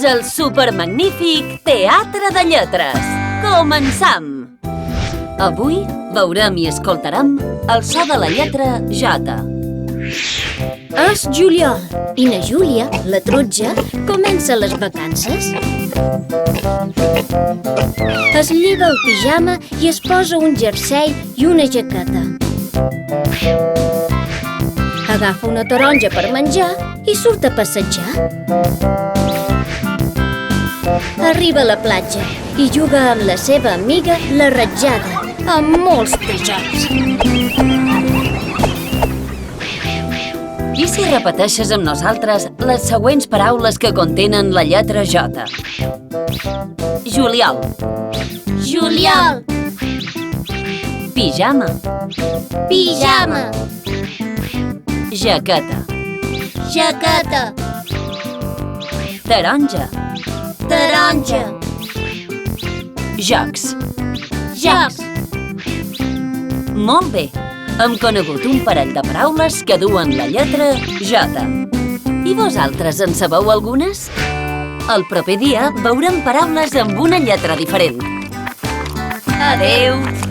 Benvinguts al supermagnífic Teatre de Lletres. Començam! Avui veurem i escoltarem el so de la lletra J. És juliol i na Júlia, la trutja, comença les vacances. Es lliga el pijama i es posa un jersei i una jaqueta. Agafa una taronja per menjar i surt a passejar. Arriba a la platja i juga amb la seva amiga la ratjada, amb molts de jocs. I si repeteixes amb nosaltres les següents paraules que contenen la lletra J? Juliol, Juliol, pijama, pijama, jaqueta, jaqueta, taronja, taronja, jocs. jocs. Molt bé, hem conegut un parell de paraules que duen la lletra J. I vosaltres en sabeu algunes? El proper dia veurem paraules amb una lletra diferent. Adeu!